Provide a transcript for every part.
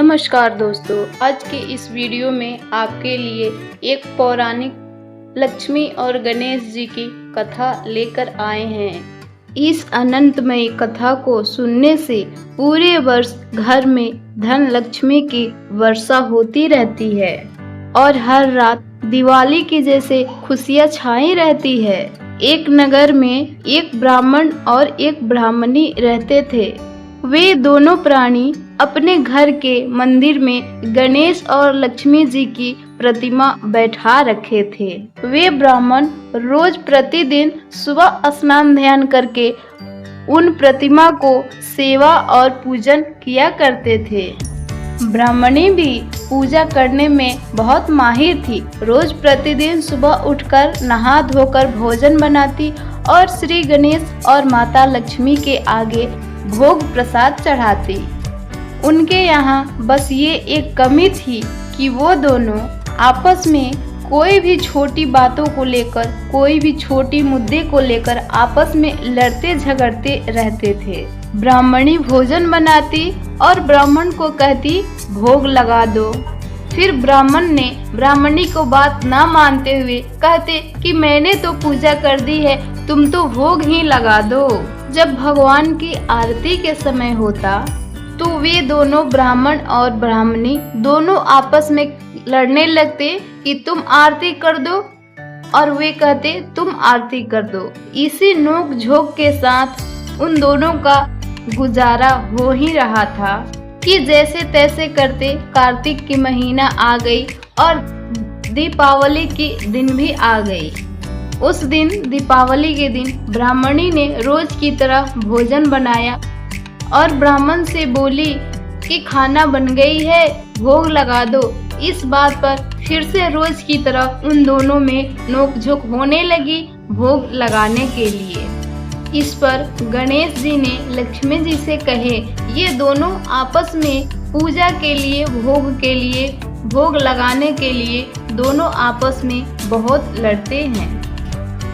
नमस्कार दोस्तों, आज के इस वीडियो में आपके लिए एक पौराणिक लक्ष्मी और गणेश जी की कथा लेकर आए हैं। इस अनंतमय कथा को सुनने से पूरे वर्ष घर में धन लक्ष्मी की वर्षा होती रहती है और हर रात दिवाली की जैसे खुशियां छाई रहती है। एक नगर में एक ब्राह्मण और एक ब्राह्मणी रहते थे। वे दोनों प्राणी अपने घर के मंदिर में गणेश और लक्ष्मी जी की प्रतिमा बैठा रखे थे। वे ब्राह्मण रोज प्रतिदिन सुबह स्नान ध्यान करके उन प्रतिमा को सेवा और पूजन किया करते थे। ब्राह्मणी भी पूजा करने में बहुत माहिर थी। रोज प्रतिदिन सुबह उठकर नहा धोकर भोजन बनाती और श्री गणेश और माता लक्ष्मी के आगे भोग प्रसाद चढ़ाती। उनके यहाँ बस ये एक कमी थी कि वो दोनों आपस में कोई भी छोटी बातों को लेकर, कोई भी छोटी मुद्दे को लेकर आपस में लड़ते झगड़ते रहते थे। ब्राह्मणी भोजन बनाती और ब्राह्मण को कहती भोग लगा दो। फिर ब्राह्मण ने ब्राह्मणी को बात ना मानते हुए कहते कि मैंने तो पूजा कर दी है, तुम तो भोग ही लगा दो। जब भगवान की आरती के समय होता तो वे दोनों ब्राह्मण और ब्राह्मणी दोनों आपस में लड़ने लगते कि तुम आरती कर दो और वे कहते तुम आरती कर दो। इसी नोक झोंक के साथ उन दोनों का गुजारा हो ही रहा था कि जैसे तैसे करते कार्तिक की महीना आ गई और दीपावली की दिन भी आ गई। उस दिन दीपावली के दिन ब्राह्मणी ने रोज की तरह भोजन बनाया और ब्राह्मण से बोली कि खाना बन गई है, भोग लगा दो। इस बात पर फिर से रोज की तरह उन दोनों में नोकझोंक होने लगी भोग लगाने के लिए। इस पर गणेश जी ने लक्ष्मी जी से कहे, ये दोनों आपस में पूजा के लिए, भोग के लिए, भोग लगाने के लिए दोनों आपस में बहुत लड़ते हैं।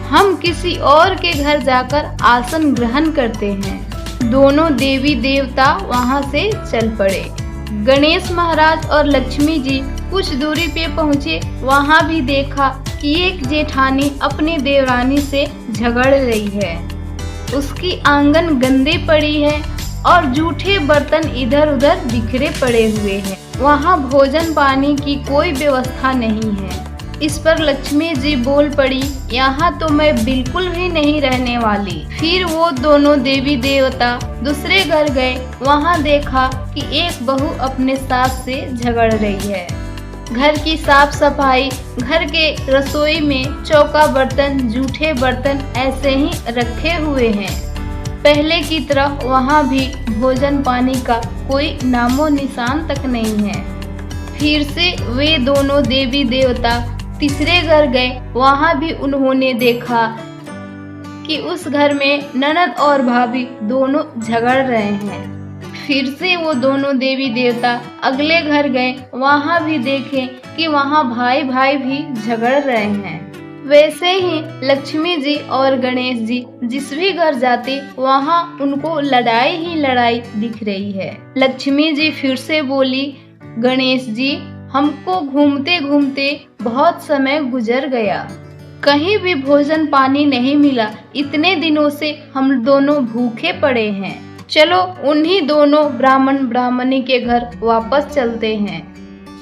हम किसी और के घर जाकर आसन ग्रहण करते हैं। दोनों देवी देवता वहां से चल पड़े। गणेश महाराज और लक्ष्मी जी कुछ दूरी पे पहुँचे। वहां भी देखा कि एक जेठानी अपनी देवरानी से झगड़ रही है। उसकी आंगन गंदे पड़ी है और जूठे बर्तन इधर उधर बिखरे पड़े हुए हैं। वहां भोजन पानी की कोई व्यवस्था नहीं है। इस पर लक्ष्मी जी बोल पड़ी, यहाँ तो मैं बिल्कुल भी नहीं रहने वाली। फिर वो दोनों देवी देवता दूसरे घर गए। वहाँ देखा कि एक बहू अपने सास से झगड़ रही है। घर की साफ सफाई, घर के रसोई में चौका बर्तन, जूठे बर्तन ऐसे ही रखे हुए हैं। पहले की तरह वहाँ भी भोजन पानी का कोई नामो निशान तक नहीं है। फिर से वे दोनों देवी देवता तीसरे घर गए। वहां भी उन्होंने देखा कि उस घर में ननद और भाभी दोनों झगड़ रहे हैं। फिर से वो दोनों देवी देवता अगले घर गए। वहां भी देखे कि वहां भाई भाई भी झगड़ रहे हैं। वैसे ही लक्ष्मी जी और गणेश जी जिस भी घर जाते वहां उनको लड़ाई ही लड़ाई दिख रही है। लक्ष्मी जी फिर से बोली, गणेश जी हमको घूमते घूमते बहुत समय गुजर गया, कहीं भी भोजन पानी नहीं मिला। इतने दिनों से हम दोनों भूखे पड़े हैं। चलो उन्हीं दोनों ब्राह्मण ब्राह्मणी के घर वापस चलते हैं।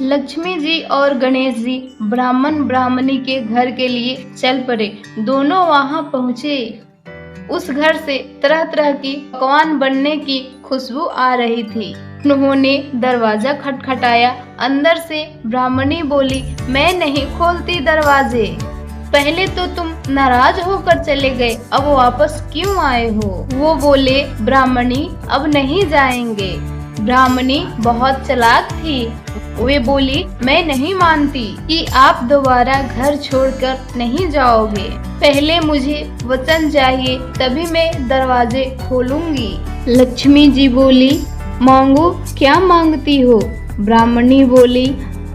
लक्ष्मी जी और गणेश जी ब्राह्मण ब्राह्मणी के घर के लिए चल पड़े। दोनों वहां पहुँचे। उस घर से तरह तरह की पकवान बनने की खुशबू आ रही थी। उन्होंने दरवाजा खटखटाया। अंदर से ब्राह्मणी बोली, मैं नहीं खोलती दरवाजे। पहले तो तुम नाराज होकर चले गए, अब वापस क्यों आए हो? वो बोले, ब्राह्मणी अब नहीं जाएंगे। ब्राह्मणी बहुत चालाक थी। वे बोली, मैं नहीं मानती कि आप दोबारा घर छोड़कर नहीं जाओगे। पहले मुझे वचन चाहिए, तभी मैं दरवाजे खोलूंगी। लक्ष्मी जी बोली, मांगो, क्या मांगती हो? ब्राह्मणी बोली,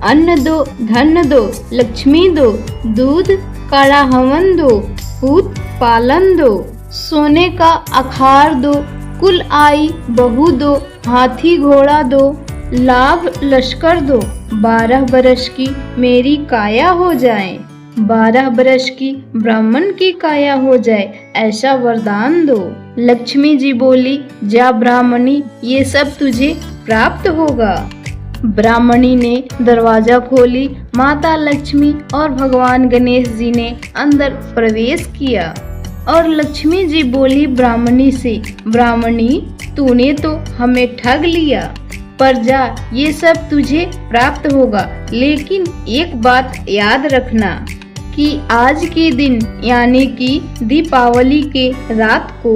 अन्न दो, धन दो, लक्ष्मी दो, दूध काढ़ा हवन दो, पूत पालन दो, सोने का अखार दो, कुल आई बहू दो, हाथी घोड़ा दो, लाभ लश्कर दो, 12 बरस की मेरी काया हो जाए, 12 बरस की ब्राह्मण की काया हो जाए, ऐसा वरदान दो। लक्ष्मी जी बोली, जा ब्राह्मणी, ये सब तुझे प्राप्त होगा। ब्राह्मणी ने दरवाजा खोली, माता लक्ष्मी और भगवान गणेश जी ने अंदर प्रवेश किया और लक्ष्मी जी बोली ब्राह्मणी से, ब्राह्मणी तूने तो हमें ठग लिया, पर जा ये सब तुझे प्राप्त होगा, लेकिन एक बात याद रखना कि आज के दिन यानी कि दीपावली के रात को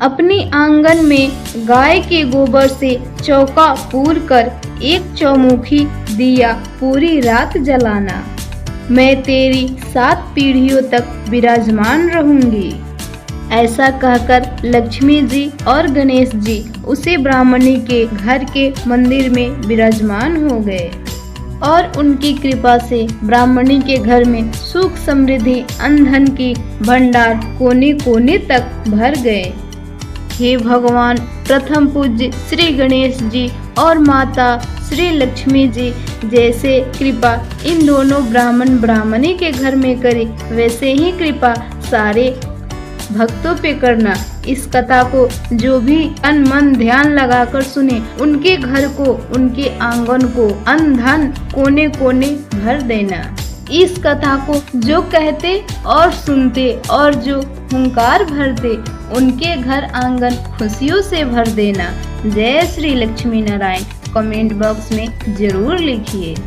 अपने आंगन में गाय के गोबर से चौका पूर कर एक चौमुखी दिया पूरी रात जलाना। मैं तेरी 7 पीढ़ियों तक विराजमान रहूंगी। ऐसा कहकर लक्ष्मी जी और गणेश जी उसे ब्राह्मणी के घर के मंदिर में विराजमान हो गए और उनकी कृपा से ब्राह्मणी के घर में सुख समृद्धि अन्न धन की भंडार कोने कोने तक भर गए। हे भगवान, प्रथम पूज्य श्री गणेश जी और माता श्री लक्ष्मी जी जैसे कृपा इन दोनों ब्राह्मण ब्राह्मणी के घर में करी, वैसे ही कृपा सारे भक्तों पे करना। इस कथा को जो भी तन मन ध्यान लगाकर सुने, उनके घर को, उनके आंगन को अन्न धन कोने कोने भर देना। इस कथा को जो कहते और सुनते और जो हुंकार भरते, उनके घर आंगन खुशियों से भर देना। जय श्री लक्ष्मी नारायण कमेंट बॉक्स में जरूर लिखिए।